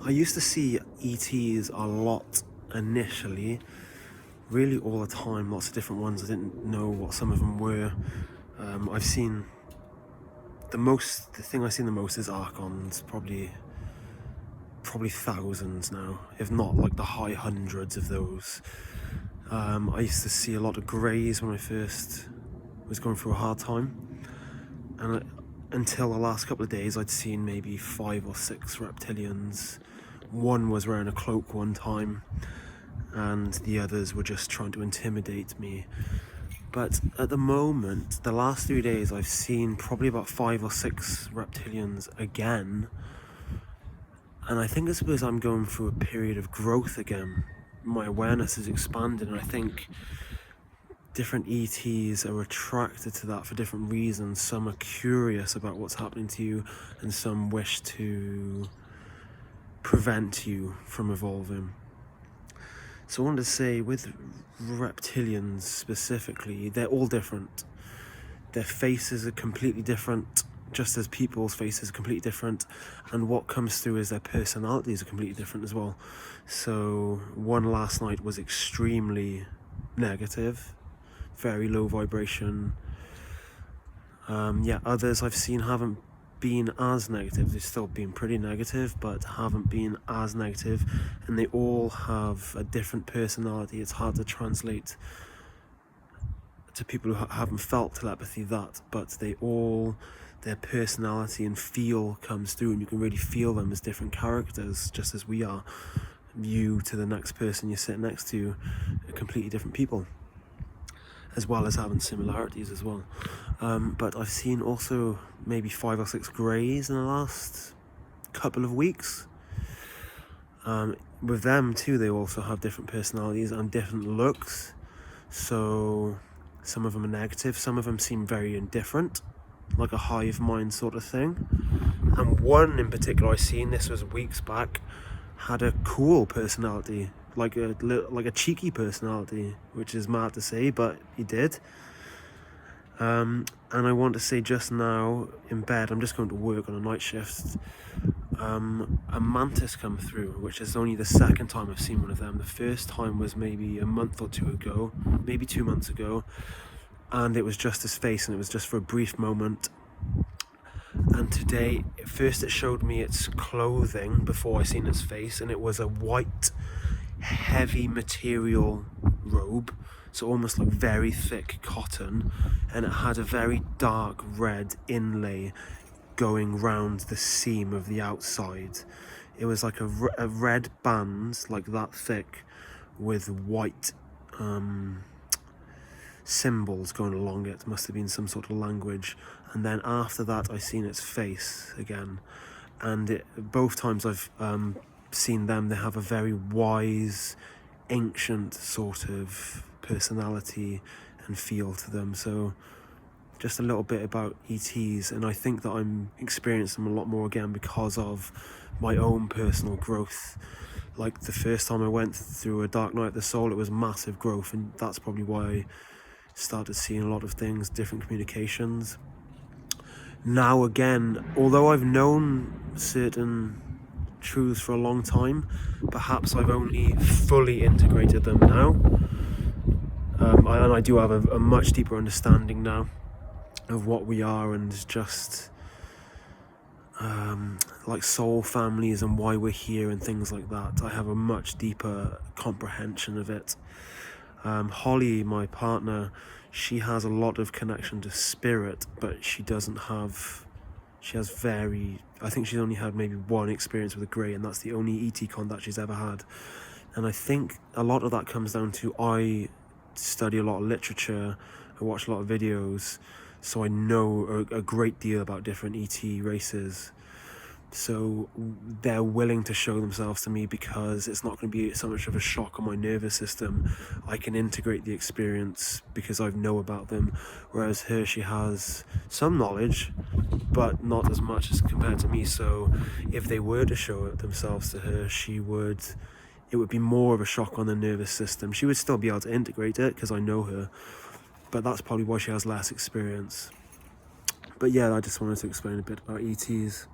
I used to see ETs a lot initially, really all the time, lots of different ones. I didn't know what some of them were. I've seen the thing I've seen the most is Archons, probably thousands now, if not like the high hundreds of those. I used to see a lot of greys when I first was going through a hard time, and until the last couple of days I'd seen maybe 5 or 6 reptilians. One was wearing a cloak one time, and the others were just trying to intimidate me. But at the moment, the last 3 days, I've seen probably about 5 or 6 reptilians again. And I think it's because I'm going through a period of growth again. My awareness is expanding, and I think different ETs are attracted to that for different reasons. Some are curious about what's happening to you, and some wish to prevent you from evolving. So I wanted to say, with reptilians specifically, they're all different. Their faces are completely different, just as people's faces are completely different, and what comes through is their personalities are completely different as well. So one last night was extremely negative, very low vibration. Others I've seen haven't been as negative. They've still been pretty negative, but haven't been as negative, and they all have a different personality. It's hard to translate to people who haven't felt telepathy but their personality and feel comes through, and you can really feel them as different characters, just as we are. You to the next person you sit next to are completely different people, as well as having similarities as well. But I've seen also maybe 5 or 6 greys in the last couple of weeks. With them too, they also have different personalities and different looks. So some of them are negative, some of them seem very indifferent, like a hive mind sort of thing. And one in particular I seen, this was weeks back, had a cool personality, like a cheeky personality, which is mad to say, but he did. And I want to say, just now in bed, I'm just going to work on a night shift, a mantis come through, which is only the second time I've seen one of them. The first time was maybe a month or 2 ago, maybe 2 months ago, and it was just his face, and it was just for a brief moment. And today, first it showed me its clothing before I seen its face, and it was a white, heavy material robe, so almost like very thick cotton, and it had a very dark red inlay going round the seam of the outside. It was like a red band, like that thick, with white symbols going along it. Must have been some sort of language. And then after that I seen its face again, and both times I've seen them, they have a very wise, ancient sort of personality and feel to them. So just a little bit about ETs, and I think that I'm experiencing them a lot more again because of my own personal growth. Like the first time I went through a dark night of the soul, it was massive growth, and that's probably why I started seeing a lot of things, different communications. Now again, although I've known certain truths for a long time, perhaps I've only fully integrated them now, and I do have a much deeper understanding now of what we are, and just like soul families and why we're here and things like that. I have a much deeper comprehension of it. Holly, my partner, she has a lot of connection to spirit, but she has I think she's only had maybe one experience with a grey, and that's the only ET contact she's ever had. And I think a lot of that comes down to, I study a lot of literature, I watch a lot of videos, so I know a great deal about different ET races. So they're willing to show themselves to me because it's not going to be so much of a shock on my nervous system. I can integrate the experience because I know about them, whereas her, she has some knowledge, but not as much as compared to me. So if they were to show themselves to her, it would be more of a shock on the nervous system. She would still be able to integrate it because I know her, but that's probably why she has less experience. But yeah, I just wanted to explain a bit about ETs.